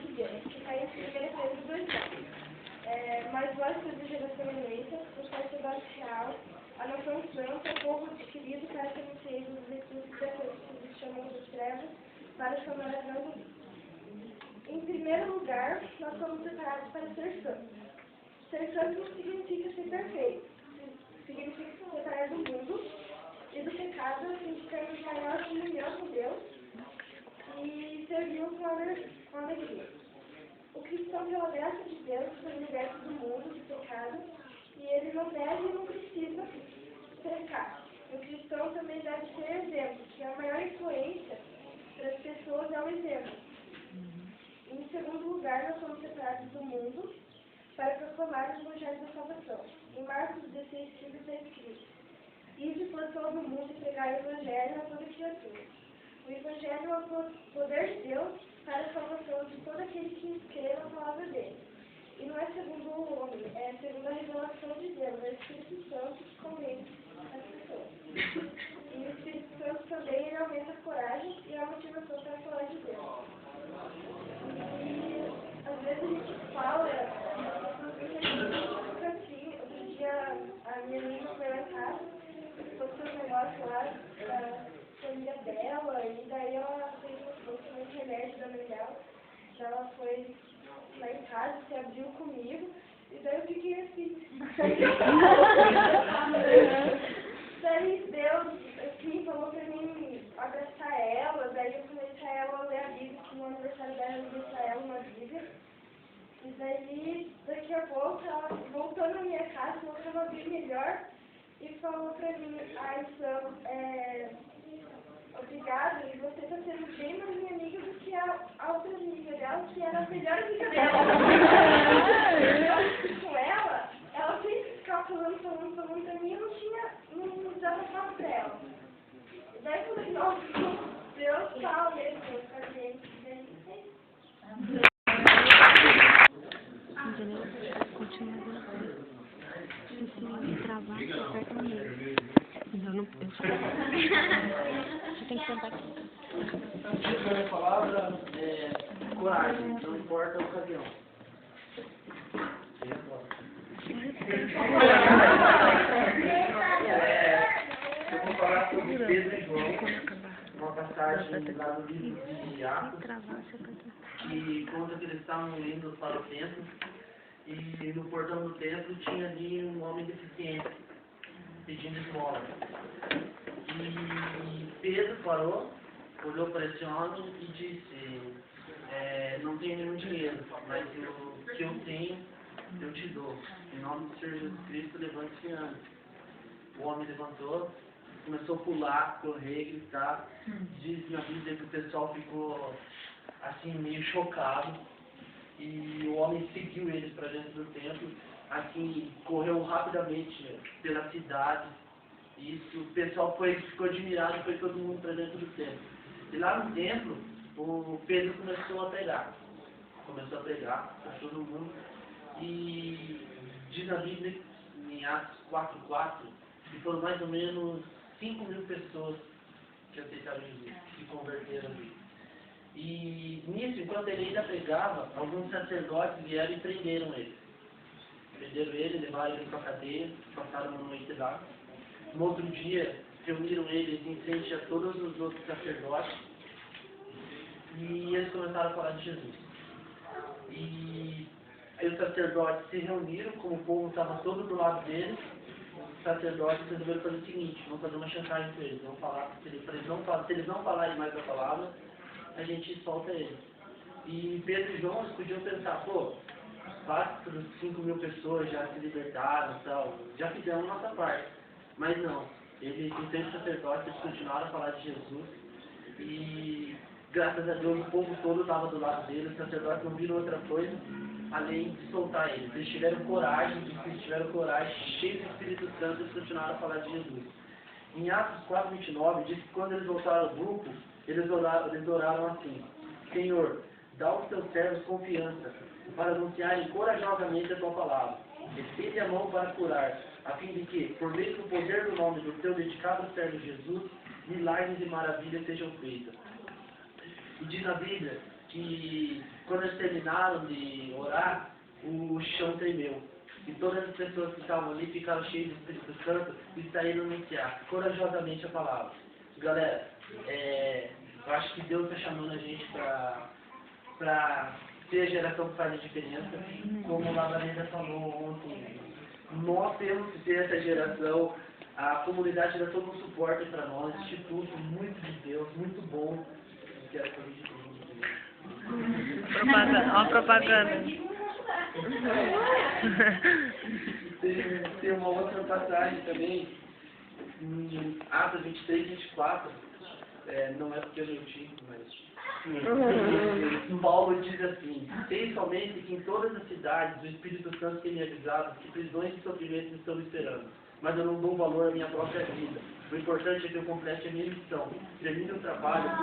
de Deus, que está em 1 Pedro 2:9. Mas vós sois a geração eleita, o sacerdócio real, a nação santa, o povo adquirido para que anuncieis os virtudes daqueles que vos chamam das trevas, para chamar a grande luz. Em primeiro lugar, nós somos preparados para ser santos. Ser santo não significa ser perfeito. Significa se separar do mundo e do pecado, a fim de termos maior comunhão com Deus e servir com alegria. O cristão, pela graça de Deus, foi liberto do mundo, do pecado, e ele não deve e não precisa pecar. O cristão também deve ser exemplo, que a maior influência para as pessoas é o exemplo. Em segundo lugar, nós somos separados do mundo para proclamar o Evangelho da Salvação. Em Marcos 16:5 está escrito: Ide por todo o mundo e pregai o Evangelho a toda criatura. O Evangelho é o poder de Deus para a salvação de todo aquele que crê na palavra dele. E não é segundo o homem, é segundo a revelação de Deus, é o Espírito Santo que convence as pessoas. E o Espírito Santo também ele aumenta a coragem e a motivação para falar de Deus. E às vezes a gente fala, assim, outro dia a minha amiga foi lá em casa, postou um negócio lá da família dela, e daí ela fez um remédio da mãe dela. Ela foi lá em casa, se abriu comigo, e daí eu fiquei assim. Daí Deus, assim, falou pra mim abraçar ela, daí eu comecei a ela a ler a Bíblia, que no aniversário dela eu li pra ela uma Bíblia. E daí, daqui a pouco, ela voltou na minha casa, colocou uma Bíblia melhor, e falou pra mim, Sam, obrigada, e você está sendo bem mais minha amiga do que a outra amiga dela, que era a melhor amiga dela. Com ela sempre ficava falando pra mim, eu não dava papo pra ela. E daí quando eu falei, nossa, Deus fala mesmo com a gente, Continua se travar, você aperta no meio. Você tem que sentar aqui. A primeira palavra é coragem, não importa a ocasião. Eu vou falar sobre Pedro e João, uma passagem lá do livro de Atos, que conta que eles estavam indo para o templo, e no portão do templo tinha ali um homem deficiente, pedindo esmola. E Pedro parou, olhou para esse homem e disse, não tenho nenhum dinheiro, mas o que eu tenho, eu te dou. Em nome do Senhor Jesus Cristo, levante-se e ande. O homem levantou, começou a pular, correr, gritar. Diz na Bíblia que o pessoal ficou assim, meio chocado. E o homem seguiu eles para dentro do templo, assim, correu rapidamente pela cidade. Isso, o pessoal ficou admirado, foi todo mundo para dentro do templo. E lá no templo, o Pedro começou a pregar para todo mundo. E diz na Bíblia, em Atos 4:4, que foram mais ou menos 5.000 pessoas que aceitaram Jesus, que converteram ali. E nisso, enquanto ele ainda pregava, alguns sacerdotes vieram e prenderam ele. Prenderam ele, levaram ele para a cadeia, passaram uma noite lá. No outro dia, reuniram eles em frente a todos os outros sacerdotes e eles começaram a falar de Jesus. E aí os sacerdotes se reuniram, como o povo estava todo do lado deles, os sacerdotes resolveram fazer o seguinte: vamos fazer uma chantagem com eles, vamos falar, se eles não falarem mais a palavra, a gente solta eles. E Pedro e João podiam pensar, 5.000 pessoas já se libertaram e tal, já fizemos a nossa parte. Mas não, os 3 sacerdotes eles continuaram a falar de Jesus e graças a Deus o povo todo estava do lado deles, os sacerdotes não viram outra coisa além de soltar eles. Eles tiveram coragem, cheios do Espírito Santo, eles continuaram a falar de Jesus. Em Atos 4:29 diz que quando eles voltaram ao grupo, eles oraram assim: Senhor, dá aos teus servos confiança para anunciarem corajosamente a tua palavra. Estende a mão para curar, a fim de que, por meio do poder do nome do teu dedicado servo Jesus, milagres e maravilhas sejam feitas. E diz na Bíblia que quando eles terminaram de orar, o chão tremeu. E todas as pessoas que estavam ali ficaram cheias do Espírito Santo e saíram anunciar corajosamente a palavra. Galera, eu acho que Deus está chamando a gente para ser a geração que faz a diferença. Como a Vanessa falou ontem, nós temos que ser essa geração. A comunidade dá todo um suporte para nós, instituto muito de Deus, muito bom. Quero que a gente Propaganda, ó, propaganda. Tem uma outra passagem também, em Atos 23, 24, não é porque eu não tinha, mas Paulo diz assim: sei somente que em todas as cidades o Espírito Santo tem me avisado que prisões e sofrimentos estão me esperando, mas eu não dou valor à minha própria vida. O importante é que eu complete a minha missão, termine o trabalho